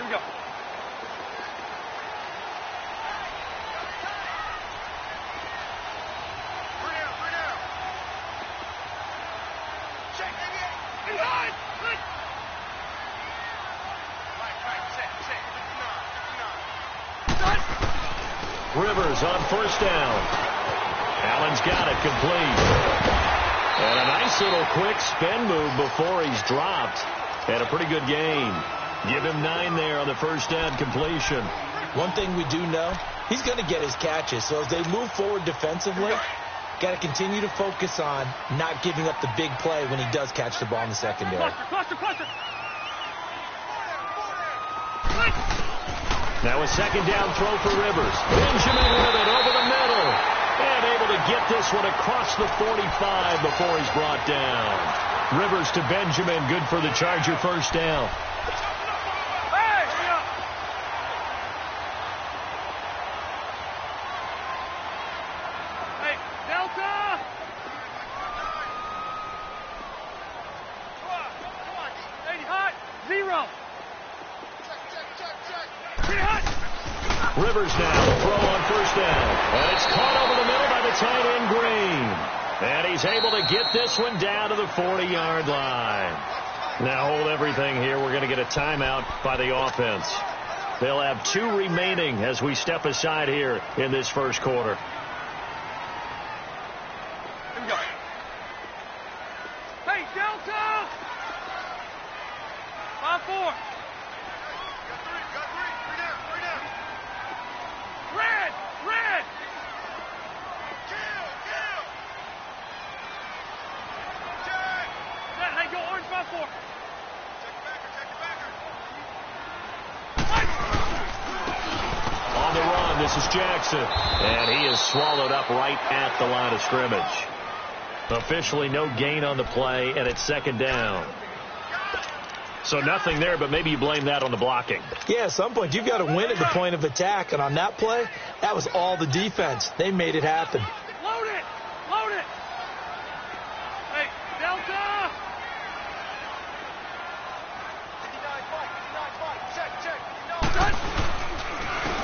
we go. Rivers on first down. Allen's got it complete. And a nice little quick spin move before he's dropped. And a pretty good gain. Give him 9 there on the first down completion. One thing we do know, he's going to get his catches. So as they move forward defensively, got to continue to focus on not giving up the big play when he does catch the ball in the secondary. Cluster. Now a second down throw for Rivers. Benjamin with it over the middle. And able to get this one across the 45 before he's brought down. Rivers to Benjamin. Good for the Charger first down. Hey, Delta! Come on. 80 hot. 0. Rivers now, the throw on first down. And it's caught over the middle by the tight end, Green. And he's able to get this one down to the 40-yard line. Now hold everything here. We're going to get a timeout by the offense. They'll have 2 remaining as we step aside here in this first quarter. Here we go. Hey, Delta! 5-4. Red! Hey, go orange 5-4. On the run, this is Jackson. And he is swallowed up right at the line of scrimmage. Officially no gain on the play, and it's second down. So nothing there, but maybe you blame that on the blocking. Yeah, at some point, you've got to win at the point of attack. And on that play, that was all the defense. They made it happen. Load it! Hey, Delta! Check.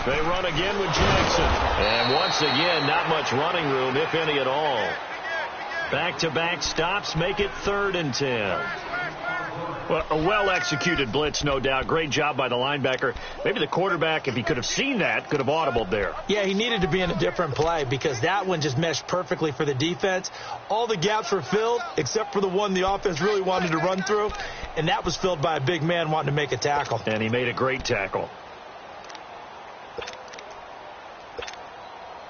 They run again with Jackson. And once again, not much running room, if any at all. Back-to-back stops make it 3rd and 10. Well, a well-executed blitz, no doubt. Great job by the linebacker. Maybe the quarterback, if he could have seen that, could have audibled there. Yeah, he needed to be in a different play because that one just meshed perfectly for the defense. All the gaps were filled except for the one the offense really wanted to run through, and that was filled by a big man wanting to make a tackle. And he made a great tackle.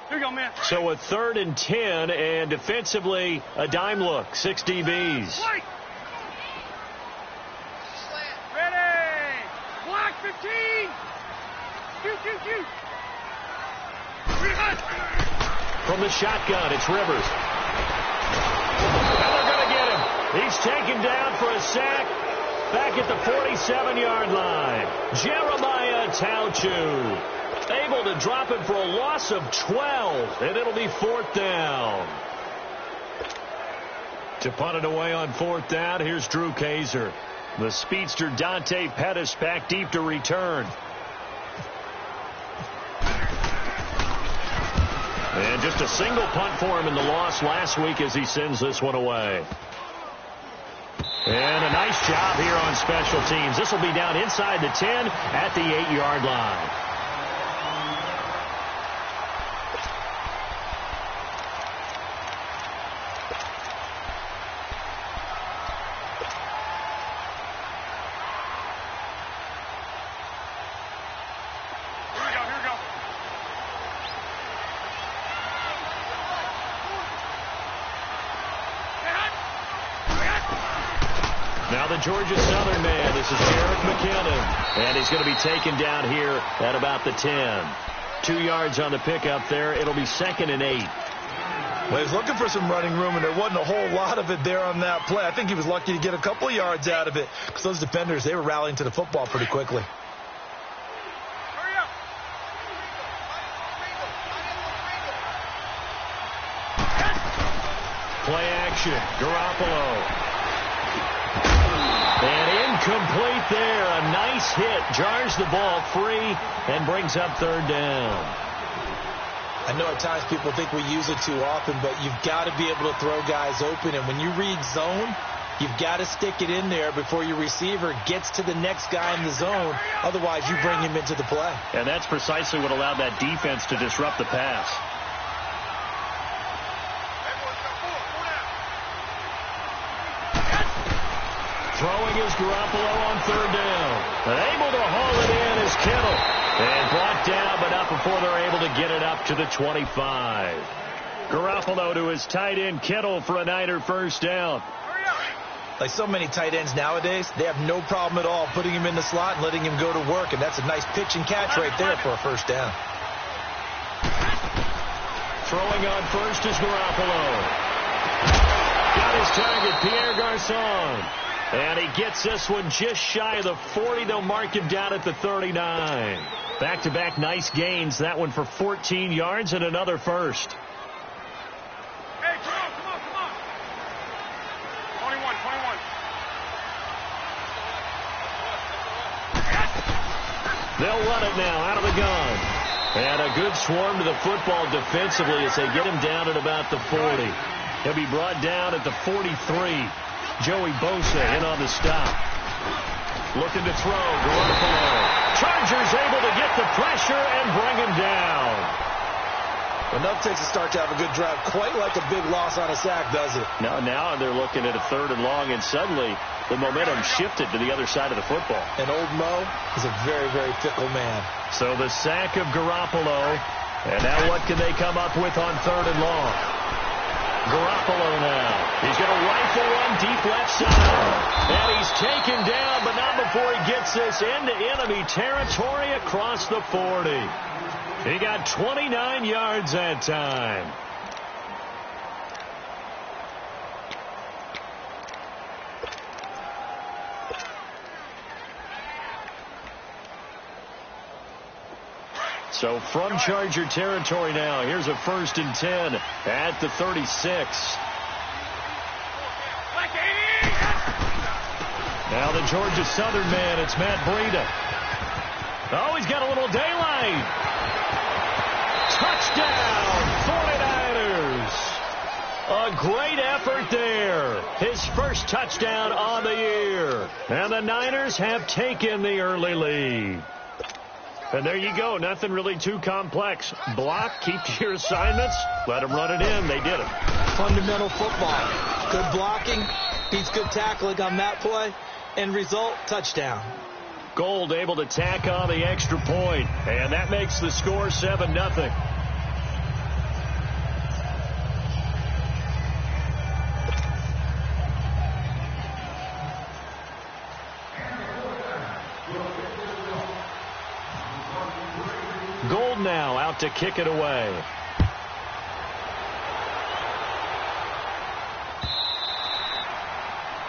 Here you go, man. So a 3rd and 10, and defensively, a dime look. 6 DBs. White. Ready. Black 15. Shoot. From the shotgun, it's Rivers. And they're going to get him. He's taken down for a sack back at the 47-yard line. Jeremiah Tauchu able to drop it for a loss of 12, and it'll be 4th down. To punt it away on 4th down, here's Drew Kaiser. The speedster Dante Pettis back deep to return. And just a single punt for him in the loss last week as he sends this one away. And a nice job here on special teams. This will be down inside the 10 at the 8-yard line. Now the Georgia Southern man, this is Jarek McKinnon, and he's going to be taken down here at about the 10. 2 yards on the pickup there. It'll be 2nd and 8. Well, he's looking for some running room, and there wasn't a whole lot of it there on that play. I think he was lucky to get a couple of yards out of it because those defenders, they were rallying to the football pretty quickly. Play action, Garoppolo. And Incomplete there. A nice hit. Jars the ball free and brings up third down. I know at times people think we use it too often, but you've got to be able to throw guys open. And when you read zone, you've got to stick it in there before your receiver gets to the next guy in the zone. Otherwise, you bring him into the play. And that's precisely what allowed that defense to disrupt the pass. Throwing is Garoppolo on third down. And able to haul it in is Kittle. And brought down, but not before they're able to get it up to the 25. Garoppolo to his tight end Kittle for a Niner first down. Like so many tight ends nowadays, they have no problem at all putting him in the slot and letting him go to work. And that's a nice pitch and catch right there for a first down. Throwing on first is Garoppolo. Got his target, Pierre Garçon. And he gets this one just shy of the 40. They'll mark him down at the 39. Back-to-back nice gains. That one for 14 yards and another first. Hey, come on. 21. They'll run it now out of the gun. And a good swarm to the football defensively as they get him down at about the 40. He'll be brought down at the 43. Joey Bosa in on the stop. Looking to throw. Garoppolo. Chargers able to get the pressure and bring him down. Enough takes a start to have a good drive. Quite like a big loss on a sack, does it? Now they're looking at a third and long, and suddenly the momentum shifted to the other side of the football. And old Mo is a very, very fickle man. So the sack of Garoppolo. And now what can they come up with on third and long? Garoppolo now. He's going to rifle one deep left side. And he's taken down, but not before he gets this into enemy territory across the 40. He got 29 yards that time. So from Charger territory now, here's a 1st and 10 at the 36. Now the Georgia Southern man, it's Matt Breida. Oh, he's got a little daylight. Touchdown, 49ers. A great effort there. His first touchdown on the year. And the Niners have taken the early lead. And there you go. Nothing really too complex. Block, keep to your assignments, let them run it in. They did it. Fundamental football. Good blocking beats good tackling on that play. End result, touchdown. Gold able to tack on the extra point. And that makes the score 7-0. Gold now out to kick it away.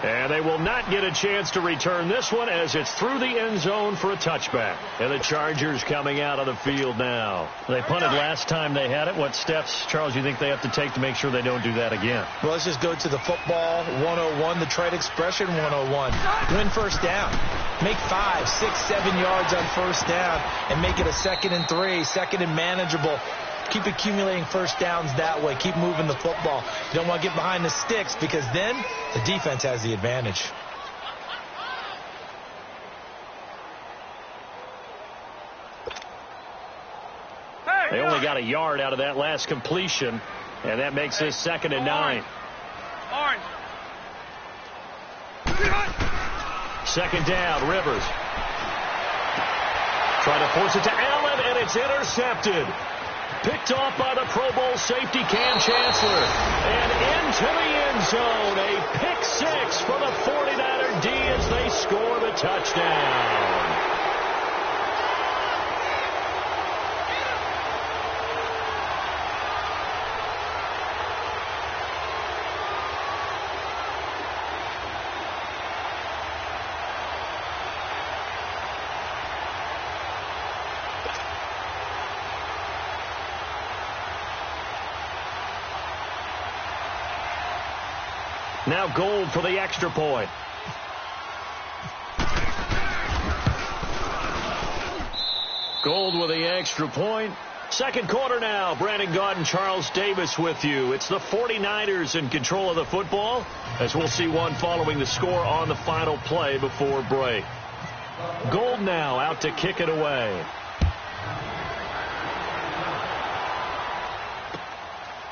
And they will not get a chance to return this one as it's through the end zone for a touchback. And the Chargers coming out of the field now. They punted last time they had it. What steps, Charles, you think they have to take to make sure they don't do that again? Well, let's just go to the football 101, the trade expression 101. Win first down. Make 5, 6, 7 yards on first down and make it a 2nd and 3, 2nd and manageable. Keep accumulating first downs that way. Keep moving the football. You don't want to get behind the sticks because then the defense has the advantage. They only got a yard out of that last completion, and that makes this 2nd and 9. Orange. 2nd down, Rivers. Trying to force it to Allen, and it's intercepted. Picked off by the Pro Bowl safety Cam Chancellor. And into the end zone. A pick 6 for the 49er D as they score the touchdown. Now Gold for the extra point. Gold with the extra point. Second quarter now. Brandon Gaudin and Charles Davis with you. It's the 49ers in control of the football, as we'll see one following the score on the final play before break. Gold now out to kick it away.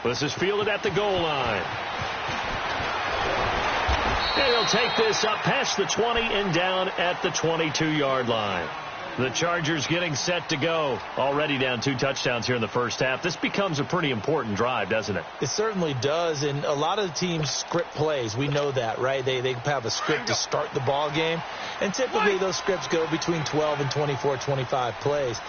This is fielded at the goal line. And he'll take this up past the 20 and down at the 22-yard line. The Chargers getting set to go. Already down 2 touchdowns here in the first half. This becomes a pretty important drive, doesn't it? It certainly does, and a lot of the teams script plays. We know that, right? They have a script to start the ball game, and typically those scripts go between 12 and 24, 25 plays.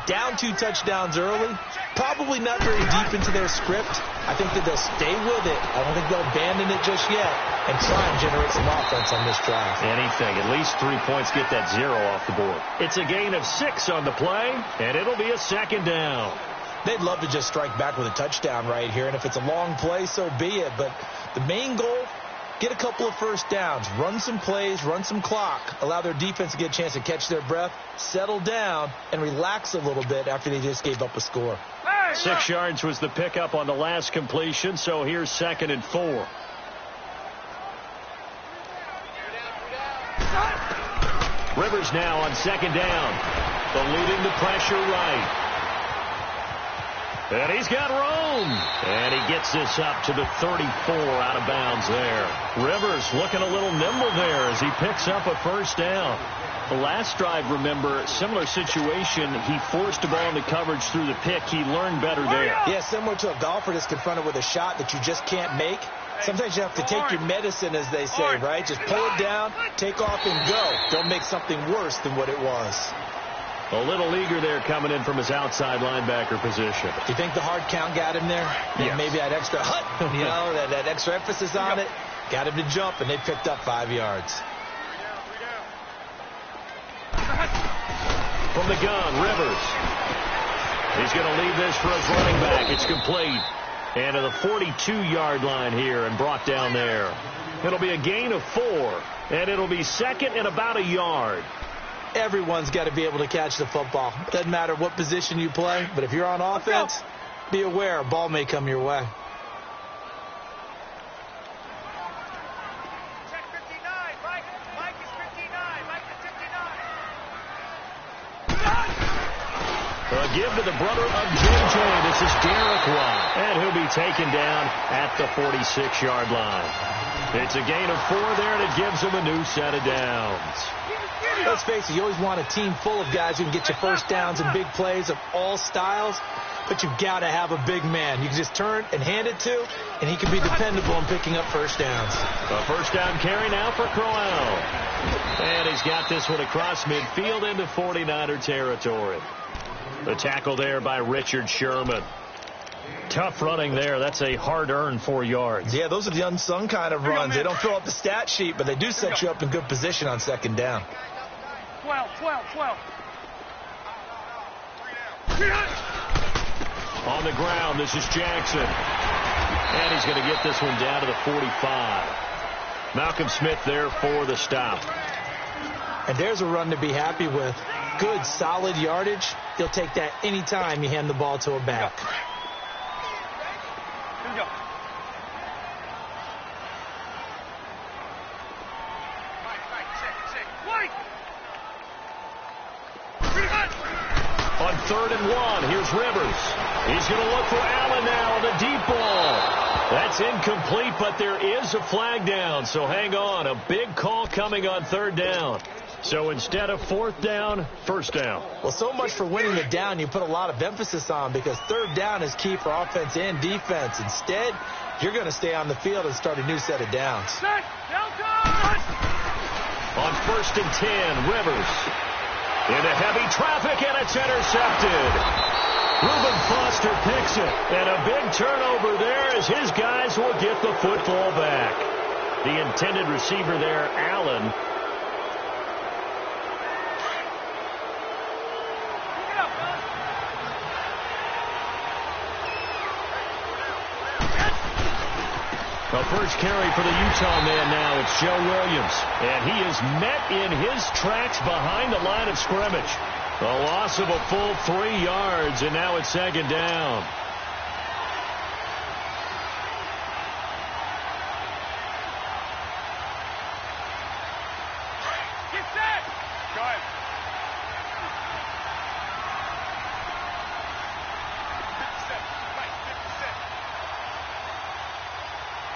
Down 2 touchdowns early, probably not very deep into their script. I think that they'll stay with it. I don't think they'll abandon it just yet and try and generate some offense on this drive. Anything. At least 3 points get that 0 off the board. It's a gain of 6 on the play, and it'll be a second down. They'd love to just strike back with a touchdown right here, and if it's a long play, so be it. But the main goal, get a couple of first downs, run some plays, run some clock, allow their defense to get a chance to catch their breath, settle down, and relax a little bit after they just gave up a score. 6 yards was the pickup on the last completion, so here's 2nd and 4. Rivers now on 2nd down. Eluding the pressure right. And he's got room. And he gets this up to the 34 out of bounds there. Rivers looking a little nimble there as he picks up a first down. The last drive, remember, similar situation. He forced a ball into coverage through the pick. He learned better there. Yeah, similar to a golfer that's confronted with a shot that you just can't make. Sometimes you have to take your medicine, as they say, right? Just pull it down, take off, and go. Don't make something worse than what it was. A little eager there coming in from his outside linebacker position. Do you think the hard count got him there? Yes. Maybe that extra that extra emphasis on it got him to jump, and they picked up 5 yards. From the gun, Rivers. He's going to leave this for his running back. It's complete. And to the 42-yard line here and brought down there. It'll be a gain of 4. And it'll be 2nd and about a yard. Everyone's got to be able to catch the football. Doesn't matter what position you play, but if you're on offense, be aware a ball may come your way. Check 59, Mike. Mike is 59. Mike is 59. A give to the brother of JJ. This is Derek Watt. And he'll be taken down at the 46-yard line. It's a gain of 4 there, and it gives him a new set of downs. Let's face it, you always want a team full of guys who can get you first downs and big plays of all styles, but you've got to have a big man. You can just turn and hand it to, and he can be dependable in picking up first downs. A first down carry now for Crowell. And he's got this one across midfield into 49er territory. The tackle there by Richard Sherman. Tough running there. That's a hard-earned 4 yards. Yeah, those are the unsung kind of runs. They don't fill up the stat sheet, but they do set you up in good position on 2nd down. 12. On the ground, this is Jackson. And he's going to get this one down to the 45. Malcolm Smith there for the stop. And there's a run to be happy with. Good, solid yardage. He'll take that any time you hand the ball to a back. Here we go. On 3rd and 1, here's Rivers. He's going to look for Allen now on the deep ball. That's incomplete, but there is a flag down, so hang on. A big call coming on 3rd down. So instead of 4th down, 1st down. Well, so much for winning the down you put a lot of emphasis on, because 3rd down is key for offense and defense. Instead, you're going to stay on the field and start a new set of downs. On 1st and 10, Rivers. Into heavy traffic, and it's intercepted. Reuben Foster picks it, and a big turnover there as his guys will get the football back. The intended receiver there, Allen. The first carry for the Utah man now. It's Joe Williams. And he is met in his tracks behind the line of scrimmage. A loss of a full 3 yards, and now it's second down. Get set. Go ahead.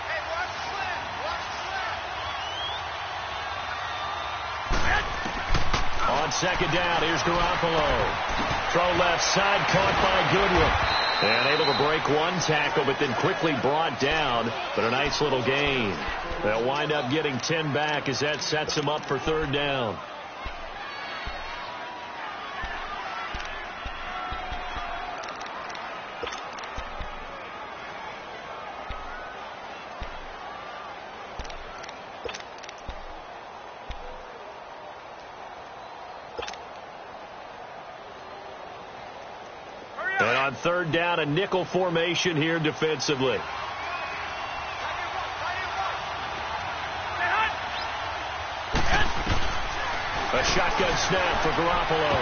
Hey, watch the slant. Watch the slant. On second down, here's Garoppolo. Throw left side, caught by Goodwin. And able to break one tackle, but then quickly brought down. But a nice little gain. They'll wind up getting 10 back as that sets them up for third down. And on third down, a nickel formation here defensively. A shotgun snap for Garoppolo.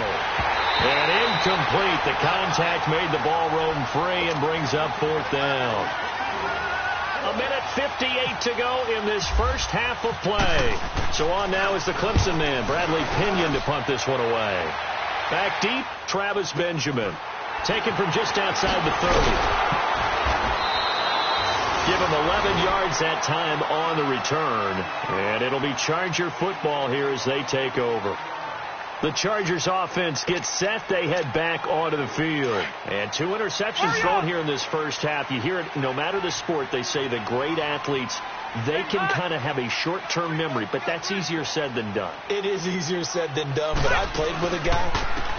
And incomplete. The contact made the ball roam free and brings up fourth down. 1:58 to go in this first half of play. So on now is the Clemson man, Bradley Pinion, to punt this one away. Back deep, Travis Benjamin. Taken from just outside the 30. Give him 11 yards that time on the return. And it'll be Charger football here as they take over. The Chargers offense gets set. They head back onto the field. And 2 interceptions thrown here in this first half. You hear it, no matter the sport, they say the great athletes, they can kind of have a short-term memory, but that's easier said than done. It is easier said than done, but I played with a guy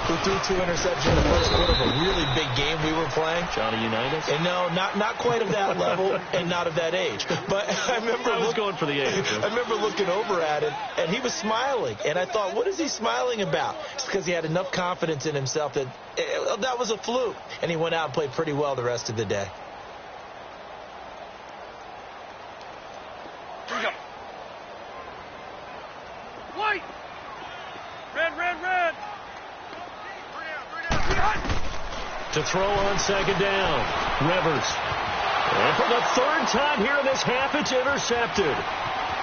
who threw 2 interceptions in the first quarter of a really big game we were playing. Johnny Unitas? And no, not quite of that level and not of that age. But I remember I was going for the age. I remember looking over at him, and he was smiling. And I thought, what is he smiling about? It's because he had enough confidence in himself that that was a fluke. And he went out and played pretty well the rest of the day. Here we go. White. Red. To throw on second down, Rivers. And for the third time here in this half, it's intercepted.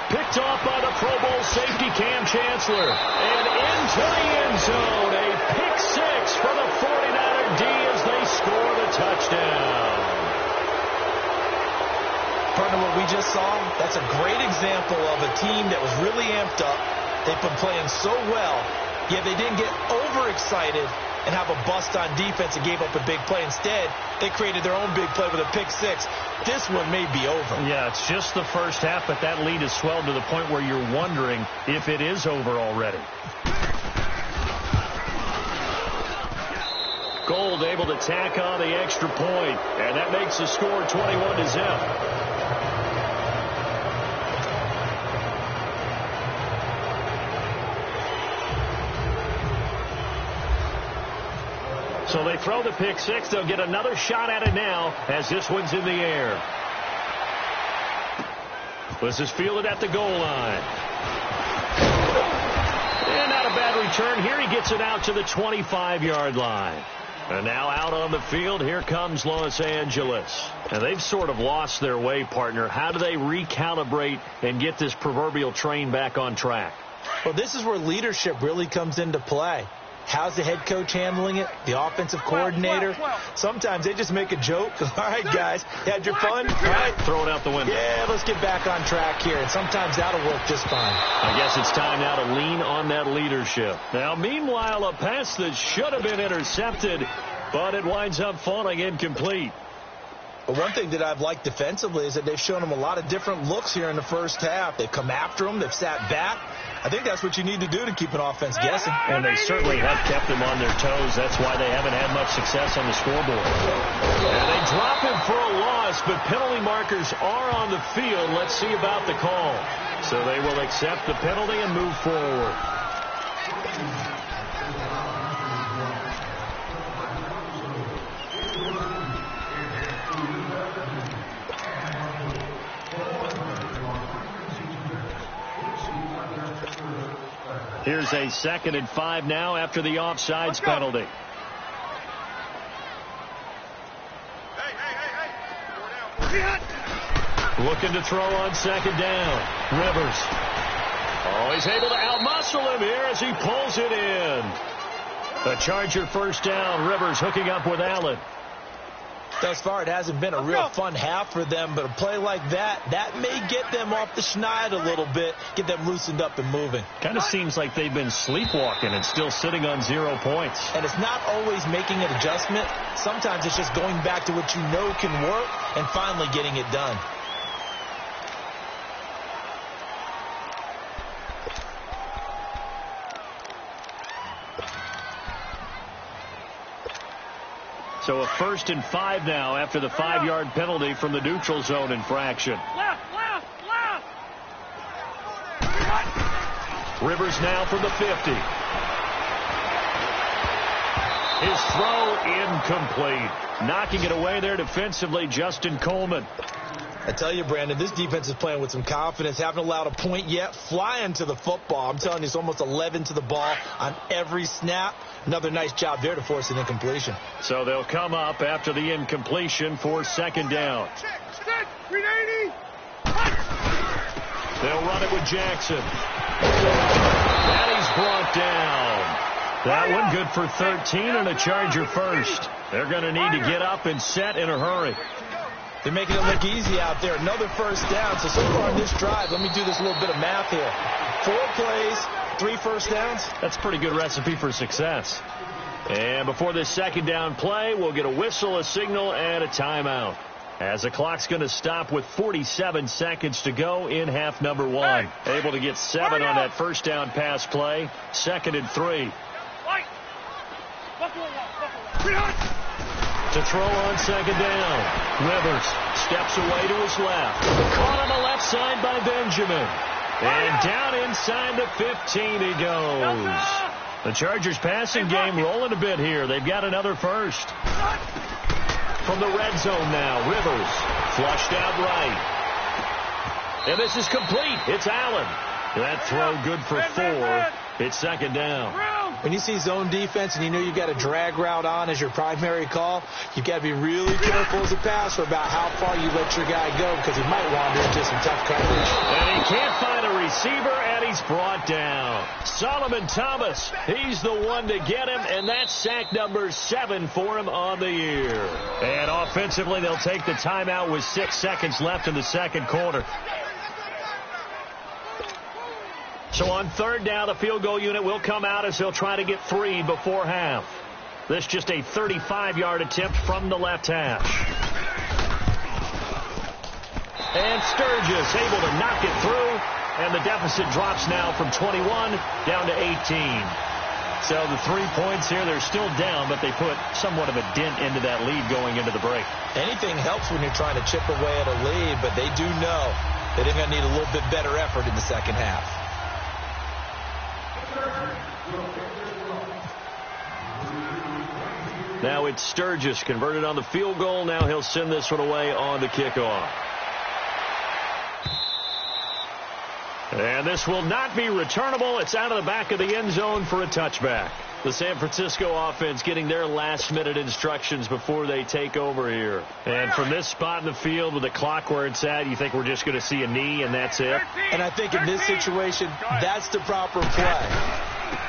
Picked off by the Pro Bowl safety Cam Chancellor. And into the end zone, a pick 6 for the 49er D as they score the touchdown. Partner, what we just saw, that's a great example of a team that was really amped up. They've been playing so well, yet they didn't get overexcited and have a bust on defense and gave up a big play. Instead, they created their own big play with a pick 6. This one may be over. Yeah, it's just the first half, but that lead has swelled to the point where you're wondering if it is over already. Gold able to tack on the extra point, and that makes the score 21-0. So they throw the pick 6. They'll get another shot at it now as this one's in the air. This is fielded at the goal line. And not a bad return here. He gets it out to the 25-yard line. And now out on the field, here comes Los Angeles. And they've sort of lost their way, partner. How do they recalibrate and get this proverbial train back on track? Well, this is where leadership really comes into play. How's the head coach handling it? The offensive coordinator? Sometimes they just make a joke. All right, guys, you had your fun? All right. Throw it out the window. Yeah, let's get back on track here. And sometimes that'll work just fine. I guess it's time now to lean on that leadership. Now, meanwhile, a pass that should have been intercepted, but it winds up falling incomplete. But one thing that I've liked defensively is that they've shown them a lot of different looks here in the first half. They've come after them. They've sat back. I think that's what you need to do to keep an offense guessing. And they certainly have kept them on their toes. That's why they haven't had much success on the scoreboard. And they drop him for a loss, but penalty markers are on the field. Let's see about the call. So they will accept the penalty and move forward. Here's a 2nd and 5 now after the offsides penalty. Looking to throw on 2nd down. Rivers. Oh, he's able to outmuscle him here as he pulls it in. The Charger 1st down. Rivers hooking up with Allen. Thus far, it hasn't been a real fun half for them, but a play like that may get them off the schneid a little bit, get them loosened up and moving. Kind of seems like they've been sleepwalking and still sitting on 0 points. And it's not always making an adjustment. Sometimes it's just going back to what you know can work and finally getting it done. So a 1st and 5 now after the 5-yard penalty from the neutral zone infraction. Left. Rivers now from the 50. His throw incomplete. Knocking it away there defensively, Justin Coleman. I tell you, Brandon, this defense is playing with some confidence. Haven't allowed a point yet. Flying to the football. I'm telling you, it's almost 11 to the ball on every snap. Another nice job there to force an incompletion. So they'll come up after the incompletion for 2nd down. 380. They'll run it with Jackson. And he's brought down. That one good for 13 and a Charger 1st. They're going to need to get up and set in a hurry. They're making it look easy out there. Another 1st down. So far on this drive, let me do this little bit of math here. 4 plays, 3 1st downs. That's a pretty good recipe for success. And before this 2nd down play, we'll get a whistle, a signal, and a timeout. As the clock's going to stop with 47 seconds to go in half number 1. Able to get 7 on that 1st down pass play. 2nd and 3. To throw on 2nd down. Rivers steps away to his left. Caught on the left side by Benjamin. And down inside the 15 he goes. The Chargers passing game rolling a bit here. They've got another 1st. From the red zone now, Rivers flushed out right. And this is complete. It's Allen. That throw good for 4. It's 2nd down. When you see zone defense and you know you've got a drag route on as your primary call, you've got to be really careful as a passer about how far you let your guy go because he might wander into some tough coverage. And he can't find a receiver, and he's brought down. Solomon Thomas, he's the one to get him, and that's sack number 7 for him on the year. And offensively, they'll take the timeout with 6 seconds left in the 2nd quarter. So on 3rd down, the field goal unit will come out as they'll try to get 3 before half. This just a 35-yard attempt from the left hash. And Sturgis able to knock it through, and the deficit drops now from 21 down to 18. So the 3 points here, they're still down, but they put somewhat of a dent into that lead going into the break. Anything helps when you're trying to chip away at a lead, but they do know that they're going to need a little bit better effort in the 2nd half. Now it's Sturgis converted on the field goal. Now he'll send this one away on the kickoff. And this will not be returnable. It's out of the back of the end zone for a touchback. The San Francisco offense getting their last-minute instructions before they take over here. And from this spot in the field with the clock where it's at, you think we're just going to see a knee and that's it? And I think in this situation, that's the proper play.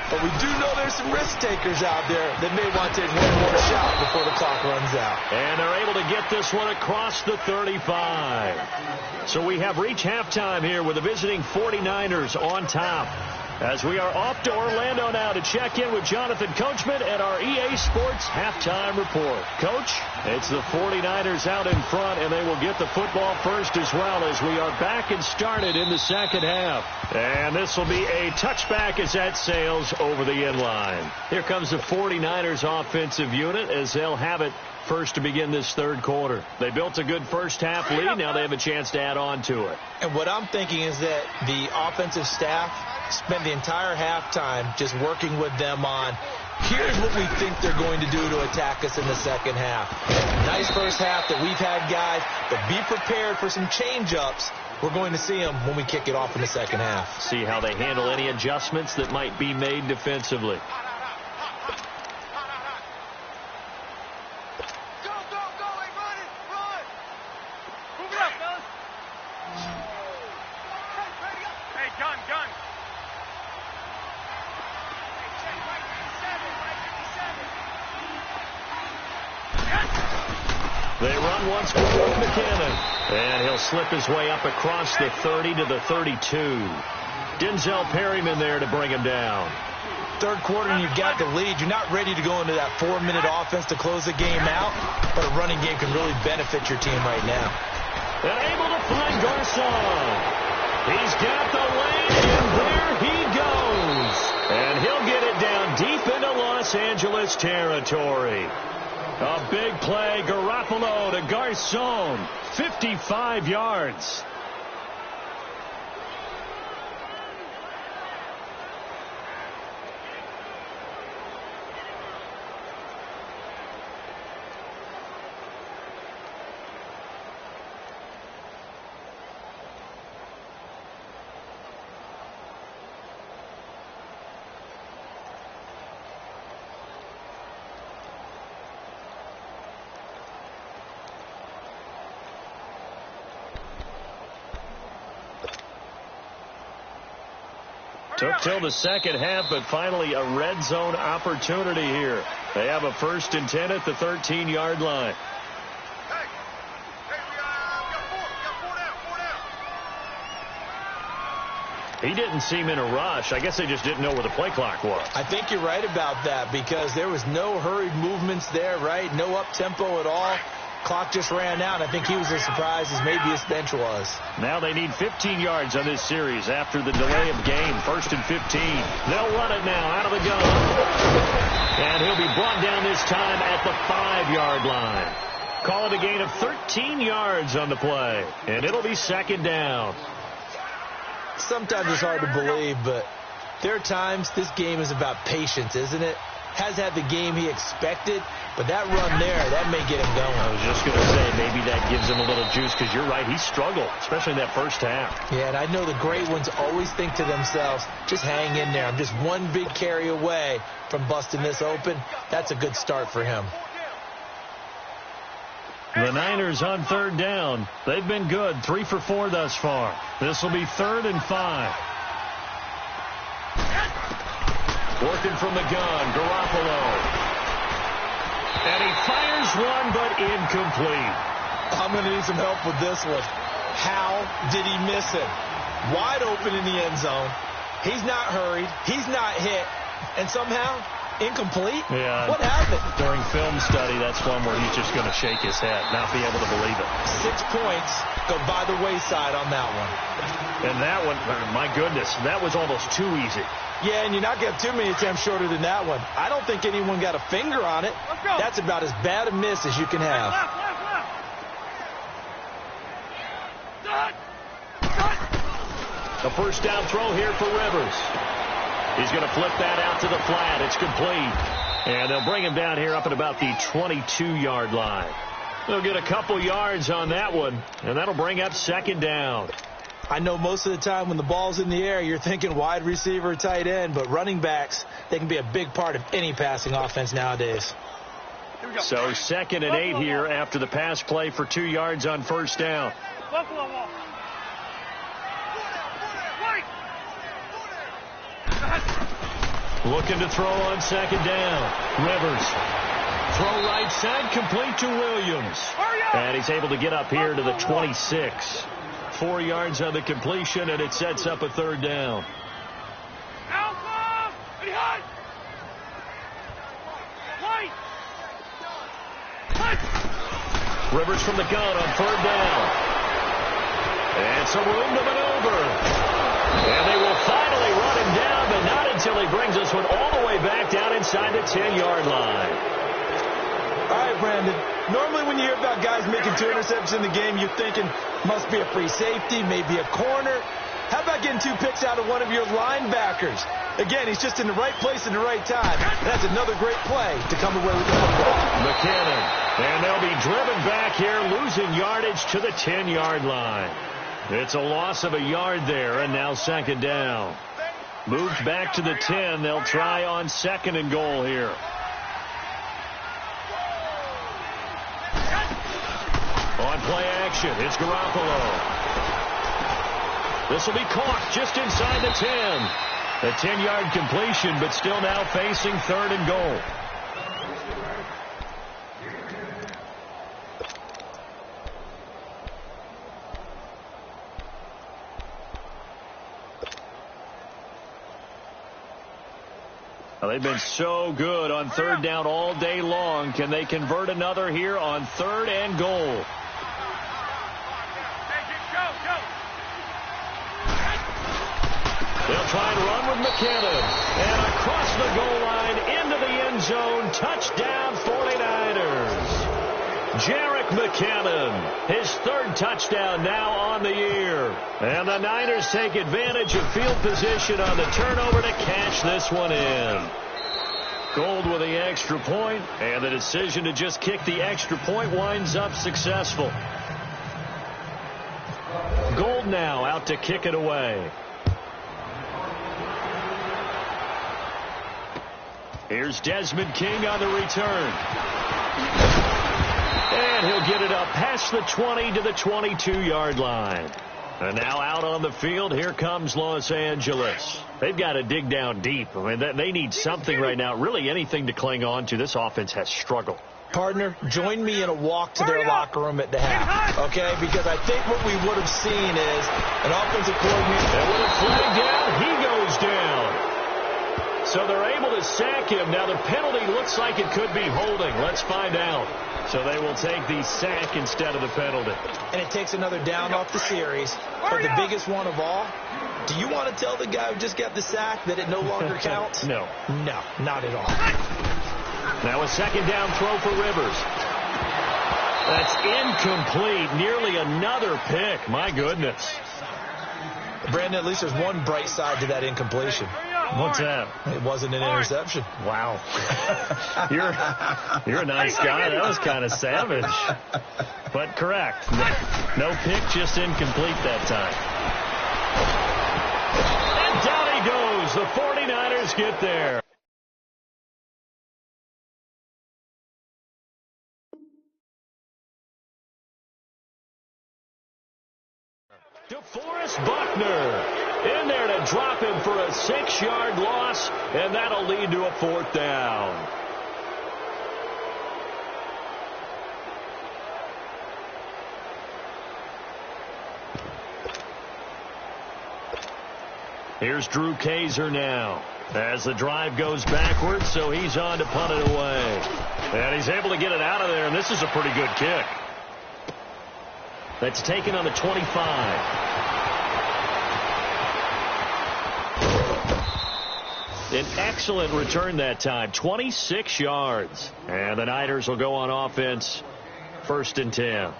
But we do know there's some risk takers out there that may want to take one more shot before the clock runs out. And they're able to get this one across the 35. So we have reached halftime here with the visiting 49ers on top. As we are off to Orlando now to check in with Jonathan Coachman at our EA Sports Halftime Report. Coach, it's the 49ers out in front, and they will get the football first as well as we are back and started in the 2nd half. And this will be a touchback as that sails over the end line. Here comes the 49ers offensive unit as they'll have it first to begin this 3rd quarter. They built a good first half lead. Now they have a chance to add on to it. And what I'm thinking is that the offensive staff spend the entire halftime just working with them on, here's what we think they're going to do to attack us in the 2nd half. Nice first half that we've had, guys, but be prepared for some change-ups We're going to see them when we kick it off in the second half. See how they handle any adjustments that might be made defensively. They run once more with McKinnon. And he'll slip his way up across the 30 to the 32. Denzel Perryman there to bring him down. Third quarter and you've got the lead. You're not ready to go into that 4-minute offense to close the game out, but a running game can really benefit your team right now. And able to find Garcon. He's got the lane, and there he goes. And he'll get it down deep into Los Angeles territory. A big play, Garoppolo to Garcon, 55 yards. Took till the second half, but finally a red zone opportunity here. They have a 1st and 10 at the 13-yard line. He didn't seem in a rush. I guess they just didn't know where the play clock was. I think you're right about that because there was no hurried movements there, right? No up-tempo at all. Clock just ran out. I think he was as surprised as maybe his bench was. Now they need 15 yards on this series after the delay of game. 1st and 15. They'll run it now out of the gun. And he'll be brought down this time at the 5-yard line. Call it a gain of 13 yards on the play. And it'll be 2nd down. Sometimes it's hard to believe, but there are times this game is about patience, isn't it? Has had the game he expected, but that run there, that may get him going. I was just going to say, maybe that gives him a little juice, because you're right, he struggled, especially in that first half. Yeah, and I know the great ones always think to themselves, just hang in there. I'm just one big carry away from busting this open. That's a good start for him. The Niners on 3rd down. They've been good, 3 for 4 thus far. This will be 3rd and 5. Working from the gun, Garoppolo. And he fires one, but incomplete. I'm going to need some help with this one. How did he miss it? Wide open in the end zone. He's not hurried. He's not hit. And somehow, incomplete? Yeah. What happened? During film study, that's one where he's just going to shake his head, not be able to believe it. 6 points go by the wayside on that one. And that one, my goodness, that was almost too easy. Yeah, and you're not going to have too many attempts shorter than that one. I don't think anyone got a finger on it. That's about as bad a miss as you can have. A 1st down throw here for Rivers. He's going to flip that out to the flat. It's complete. And they'll bring him down here up at about the 22-yard line. They'll get a couple yards on that one, and that'll bring up 2nd down. I know most of the time when the ball's in the air, you're thinking wide receiver, tight end, but running backs, they can be a big part of any passing offense nowadays. So 2nd and 8 here after the pass play for 2 yards on 1st down. Looking to throw on 2nd down. Rivers. Throw right side, complete to Williams. And he's able to get up here to the 26. 4 yards on the completion, and it sets up a 3rd down. Rivers from the gun on 3rd down. And some room to maneuver. And they will finally run him down, but not until he brings this one all the way back down inside the 10-yard line. All right, Brandon. Normally when you hear about guys making 2 interceptions in the game, you're thinking must be a free safety, maybe a corner. How about getting 2 picks out of one of your linebackers? Again, he's just in the right place at the right time. And that's another great play to come away with the football. McKinnon. And they'll be driven back here, losing yardage to the 10-yard line. It's a loss of a yard there, and now second down. Moved back to the 10. They'll try on second and goal here. On play action, it's Garoppolo. This will be caught just inside the 10. A 10-yard completion, but still now facing third and goal. Well, they've been so good on third down all day long. Can they convert another here on third and goal? They'll try and run with McKinnon. And across the goal line into the end zone. Touchdown 49ers. Jerick McKinnon, his third touchdown now on the year. And the Niners take advantage of field position on the turnover to cash this one in. Gold with the extra point, and the decision to just kick the extra point winds up successful. Gold now out to kick it away. Here's Desmond King on the return. And he'll get it up past the 20 to the 22-yard line. And now out on the field, here comes Los Angeles. They've got to dig down deep. I mean, they need something right now, really anything to cling on to. This offense has struggled. Partner, join me in a walk to their locker room at the half, okay? Because I think what we would have seen is an offensive coordinator. And with a flag down, he goes down. So they're able to sack him. Now the penalty looks like it could be holding. Let's find out. So they will take the sack instead of the penalty. And it takes another down off the series. But the biggest one of all, do you want to tell the guy who just got the sack that it no longer counts? No. No, not at all. Now a second down throw for Rivers. That's incomplete. Nearly another pick. My goodness. Brandon, at least there's one bright side to that incompletion. What's that? It wasn't an interception. Wow. You're a nice guy. That was kind of savage. But correct. No pick, just incomplete that time. And down he goes. The 49ers get there. DeForest Buckner in there to drop him for a 6-yard loss, and that'll lead to a fourth down. Here's Drew Kaiser now as the drive goes backwards, so he's on to punt it away. And he's able to get it out of there, and this is a pretty good kick. That's taken on the 25. An excellent return that time, 26 yards. And the Niners will go on offense, 1st and 10.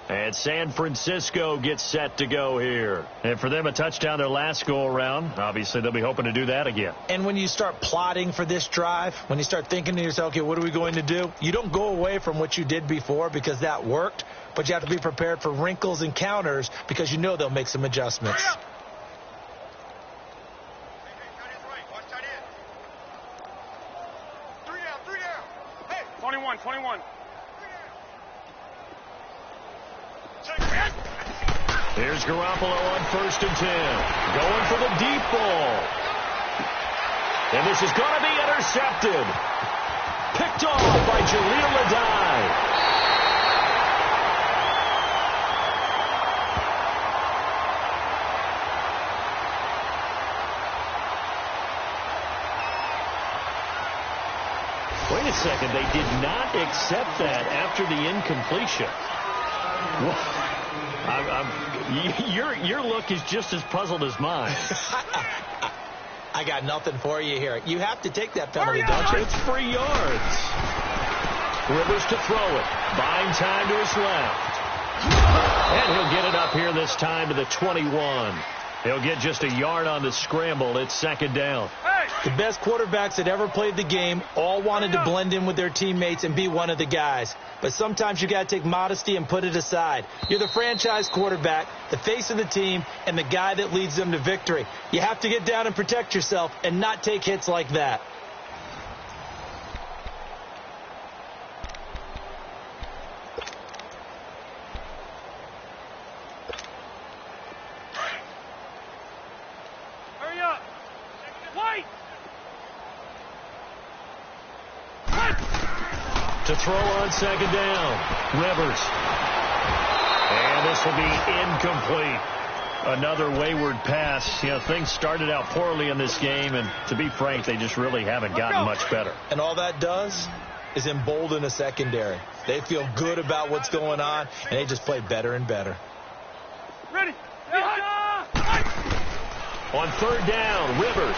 And San Francisco gets set to go here. And for them, a touchdown their last go-around. Obviously, they'll be hoping to do that again. And when you start plotting for this drive, when you start thinking to yourself, okay, what are we going to do? You don't go away from what you did before because that worked. But you have to be prepared for wrinkles and counters because you know they'll make some adjustments. 21. Here's Garoppolo on 1st and 10. Going for the deep ball. And this is going to be intercepted. Picked off by Jaleel Adai. Wait a second. They did not accept that after the incompletion. Your look is just as puzzled as mine. I got nothing for you here. You have to take that penalty, don't you? It's free yards. Rivers to throw it. Buying time to his left. And he'll get it up here this time to the 21. He'll get just a yard on the scramble. It's 2nd down. Hey, The best quarterbacks that ever played the game all wanted to blend in with their teammates and be one of the guys. But sometimes you got to take modesty and put it aside. You're the franchise quarterback, the face of the team, and the guy that leads them to victory. You have to get down and protect yourself and not take hits like that. Hurry up. White. To throw on second down, Rivers. And this will be incomplete. Another wayward pass. You know, things started out poorly in this game, and to be frank, they just really haven't gotten much better. And all that does is embolden a secondary. They feel good about what's going on, and they just play better and better. Ready. On third down, Rivers.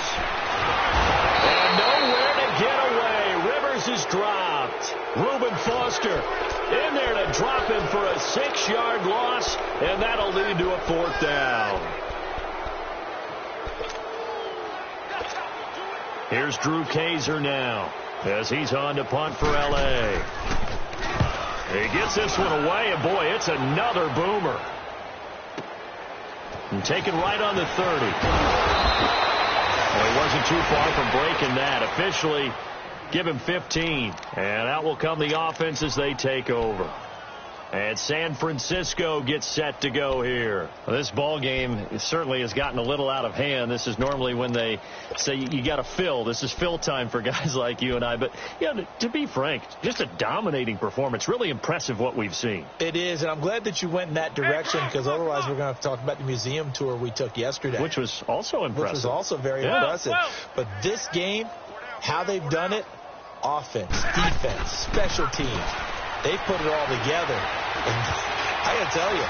And nowhere to get away. Rivers is dropped. Reuben Foster in there to drop him for a 6-yard loss, and that'll lead to a 4th down. Here's Drew Kaiser now as he's on to punt for L.A. He gets this one away, and boy, it's another boomer. And taken right on the 30. Well, he wasn't too far from breaking that. Officially, give him 15. And out will come the offense as they take over. And San Francisco gets set to go here. Well, this ball game certainly has gotten a little out of hand. This is normally when they say you got to fill. This is fill time for guys like you and I. But, you know, to be frank, just a dominating performance. Really impressive what we've seen. It is, and I'm glad that you went in that direction, because otherwise we're going to have to talk about the museum tour we took yesterday. Which was also impressive. Which was also very impressive. But this game, how they've done it, offense, defense, special teams, they put it all together. And I got to tell you,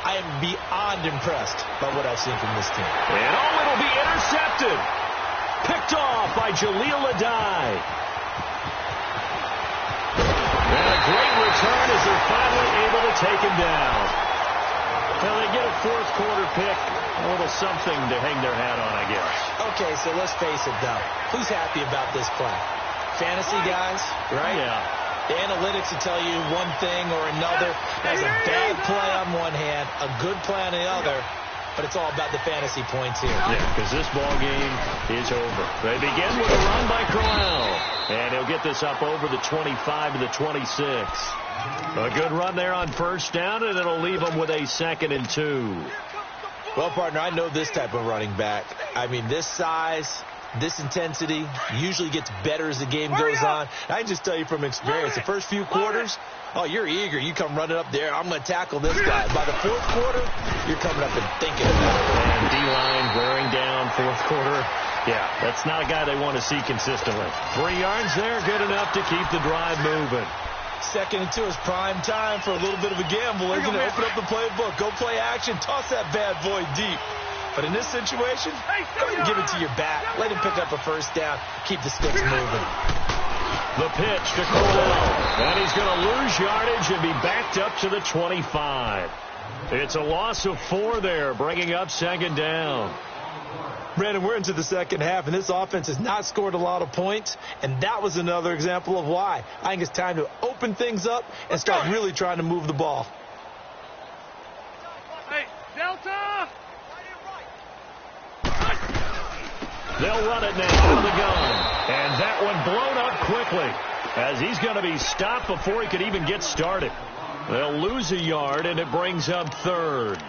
I am beyond impressed by what I've seen from this team. And it'll be intercepted. Picked off by Jaleel Adai. And a great return as they're finally able to take him down. Well, they get a 4th quarter pick. A little something to hang their hat on, I guess. Okay, so let's face it, though. Who's happy about this play? Fantasy guys, right? Yeah. The analytics will tell you one thing or another. That's a bad play on one hand, a good play on the other, but it's all about the fantasy points here. Yeah, because this ball game is over. They begin with a run by Corral, and he'll get this up over the 25 to the 26. A good run there on first down, and it'll leave them with a 2nd and 2. Well, partner, I know this type of running back. I mean, this size, this intensity usually gets better as the game goes on. I can just tell you from experience, the first few quarters, oh, you're eager. You come running up there. I'm going to tackle this guy. By the 4th quarter, you're coming up and thinking about it. And D-line wearing down 4th quarter. Yeah, that's not a guy they want to see consistently. 3 yards there, good enough to keep the drive moving. 2nd and 2 is prime time for a little bit of a gamble, isn't it? Open up the playbook. Go play action. Toss that bad boy deep. But in this situation, go ahead and give it to your back. Let him pick up a first down. Keep the sticks moving. The pitch to Corral. And he's going to lose yardage and be backed up to the 25. It's a loss of 4 there, bringing up 2nd down. Brandon, we're into the second half, and this offense has not scored a lot of points, and that was another example of why. I think it's time to open things up and start really trying to move the ball. Hey, Delta! They'll run it now out of the gun. And that one blown up quickly as he's going to be stopped before he could even get started. They'll lose a yard, and it brings up 3rd.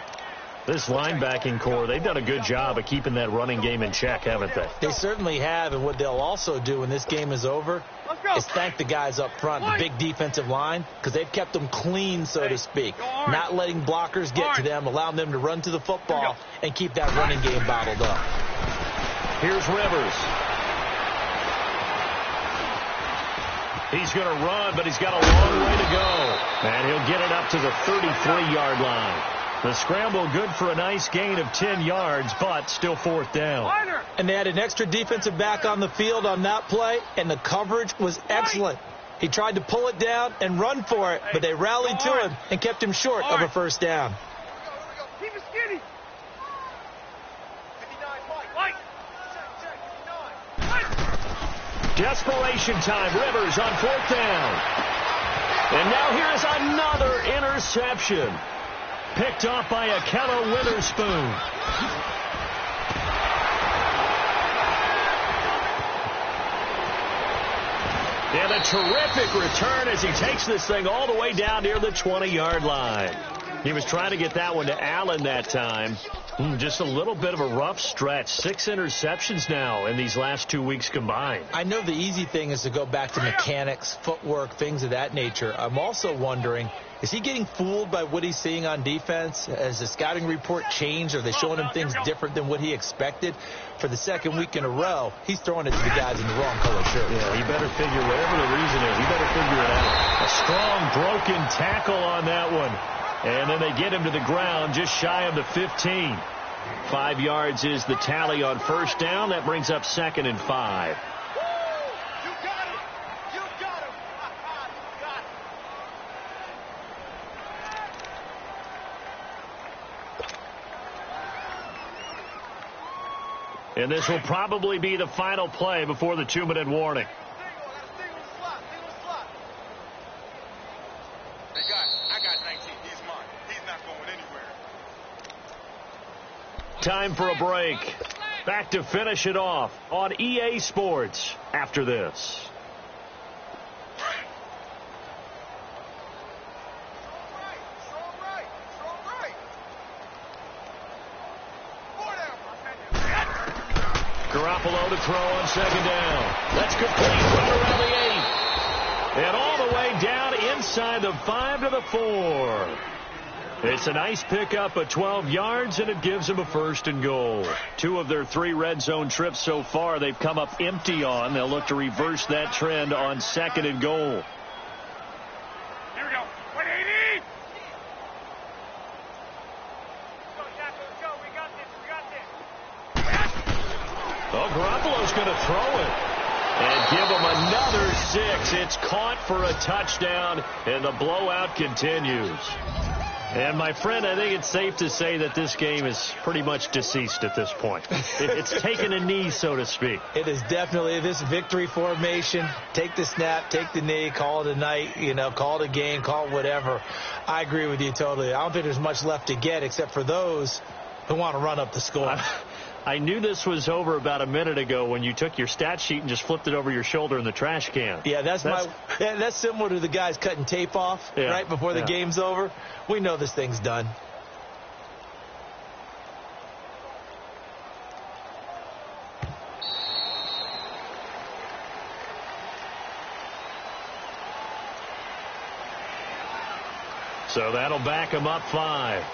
This linebacking core, they've done a good job of keeping that running game in check, haven't they? They certainly have, and what they'll also do when this game is over is thank the guys up front, the big defensive line, because they've kept them clean, so to speak, not letting blockers get to them, allowing them to run to the football and keep that running game bottled up. Here's Rivers. He's going to run, but he's got a long way to go. And he'll get it up to the 33-yard line. The scramble good for a nice gain of 10 yards, but still 4th down. And they had an extra defensive back on the field on that play, and the coverage was excellent. He tried to pull it down and run for it, but they rallied to him and kept him short of a first down. Keep it skinny. 59, Mike. Desperation time. Rivers on 4th down. And now here is another interception. Picked off by Akello Witherspoon. And a terrific return as he takes this thing all the way down near the 20-yard line. He was trying to get that one to Allen that time. Just a little bit of a rough stretch. 6 interceptions now in these last 2 weeks combined. I know the easy thing is to go back to mechanics, footwork, things of that nature. I'm also wondering, is he getting fooled by what he's seeing on defense? Has the scouting report changed? Are they showing him things different than what he expected? For the second week in a row, he's throwing it to the guys in the wrong color shirt. Yeah, he better figure, whatever the reason is, he better figure it out. A strong broken tackle on that one. And then they get him to the ground just shy of the 15. 5 yards is the tally on 1st down. That brings up 2nd and 5. You got him. You got him. You got him. And this will probably be the final play before the 2-minute warning. Time for a break. Back to finish it off on EA Sports after this. Garoppolo to throw on 2nd down. That's complete right around the 8. And all the way down inside the 5 to the 4. It's a nice pickup of 12 yards, and it gives them a 1st and goal. 2 of their 3 red zone trips so far they've come up empty on. They'll look to reverse that trend on 2nd and goal. Here we go. 180. Go, Jack. Let's go. We got this. We got this. Oh, Garoppolo's going to throw it. And give them another 6. It's caught for a touchdown, and the blowout continues. And, my friend, I think it's safe to say that this game is pretty much deceased at this point. It's taken a knee, so to speak. It is definitely this victory formation. Take the snap, take the knee, call it a night, call it a game, call it whatever. I agree with you totally. I don't think there's much left to get except for those who want to run up the score. I knew this was over about a minute ago when you took your stat sheet and just flipped it over your shoulder in the trash can. Yeah, that's similar to the guys cutting tape off right before the game's over. We know this thing's done. So that'll back him up 5.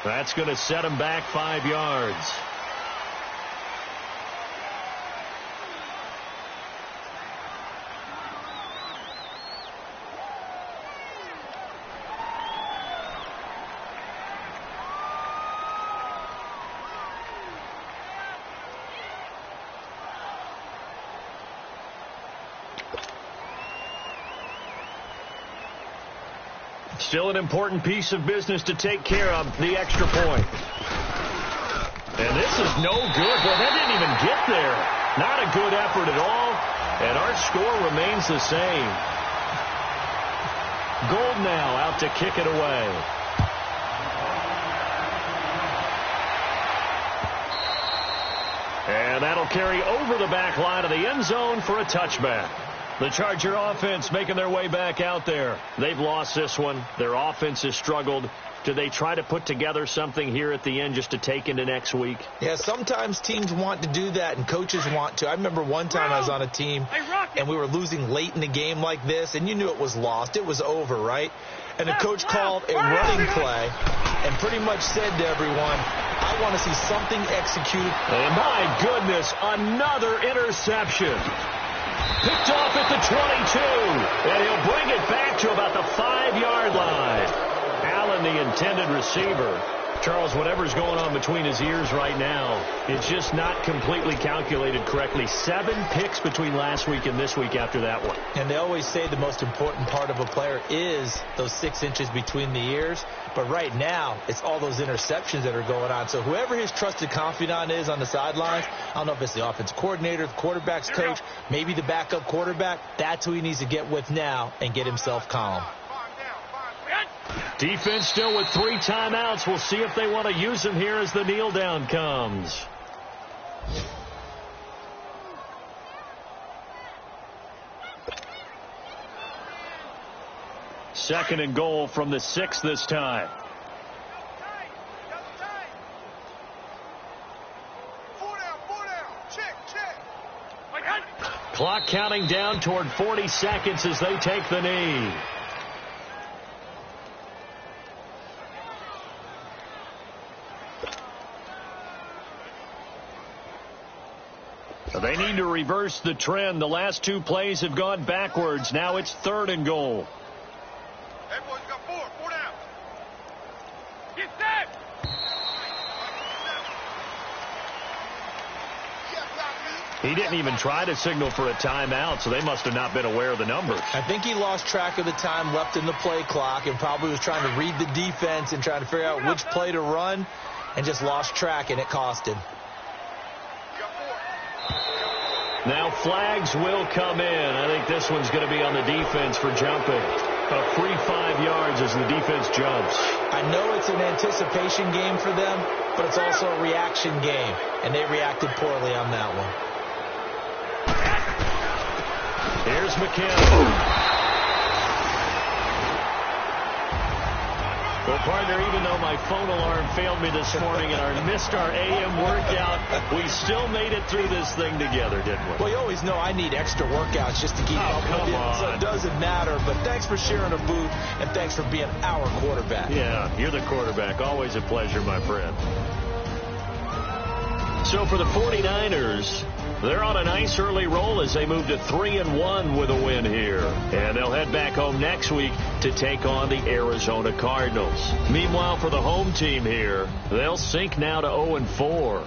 That's going to set him back 5 yards. Still an important piece of business to take care of, the extra point. And this is no good. Well, that didn't even get there. Not a good effort at all. And our score remains the same. Gold now out to kick it away. And that'll carry over the back line of the end zone for a touchback. The Charger offense making their way back out there. They've lost this one. Their offense has struggled. Do they try to put together something here at the end just to take into next week? Yeah, sometimes teams want to do that and coaches want to. I remember one time I was on a team and we were losing late in the game like this, and you knew it was lost. It was over, right? And the coach called a running play and pretty much said to everyone, I want to see something executed. And my goodness, another interception. Picked off at the 22, and he'll bring it back to about the 5-yard line. Allen, the intended receiver. Charles, whatever's going on between his ears right now, it's just not completely calculated correctly. 7 picks between last week and this week after that one. And they always say the most important part of a player is those 6 inches between the ears. But right now, it's all those interceptions that are going on. So whoever his trusted confidant is on the sidelines, I don't know if it's the offense coordinator, the quarterback's coach, maybe the backup quarterback, that's who he needs to get with now and get himself calm. Defense still with 3 timeouts. We'll see if they want to use them here as the kneel down comes. Second and goal from the 6 this time. Clock counting down toward 40 seconds as they take the knee. They need to reverse the trend. The last 2 plays have gone backwards. Now it's 3rd and goal. Hey, boys, got 4 down. Get set. He didn't even try to signal for a timeout, so they must have not been aware of the numbers. I think he lost track of the time left in the play clock and probably was trying to read the defense and trying to figure out which play to run and just lost track, and it cost him. Now flags will come in. I think this one's going to be on the defense for jumping. A free 5 yards as the defense jumps. I know it's an anticipation game for them, but it's also a reaction game, and they reacted poorly on that one. Here's McKinnon. Well, partner, even though my phone alarm failed me this morning and I missed our AM workout, we still made it through this thing together, didn't we? Well, you always know I need extra workouts just to keep up with you, so it doesn't matter. But thanks for sharing a booth, and thanks for being our quarterback. Yeah, you're the quarterback. Always a pleasure, my friend. So for the 49ers, they're on a nice early roll as they move to 3-1 with a win here. And they'll head back home next week to take on the Arizona Cardinals. Meanwhile, for the home team here, they'll sink now to 0-4.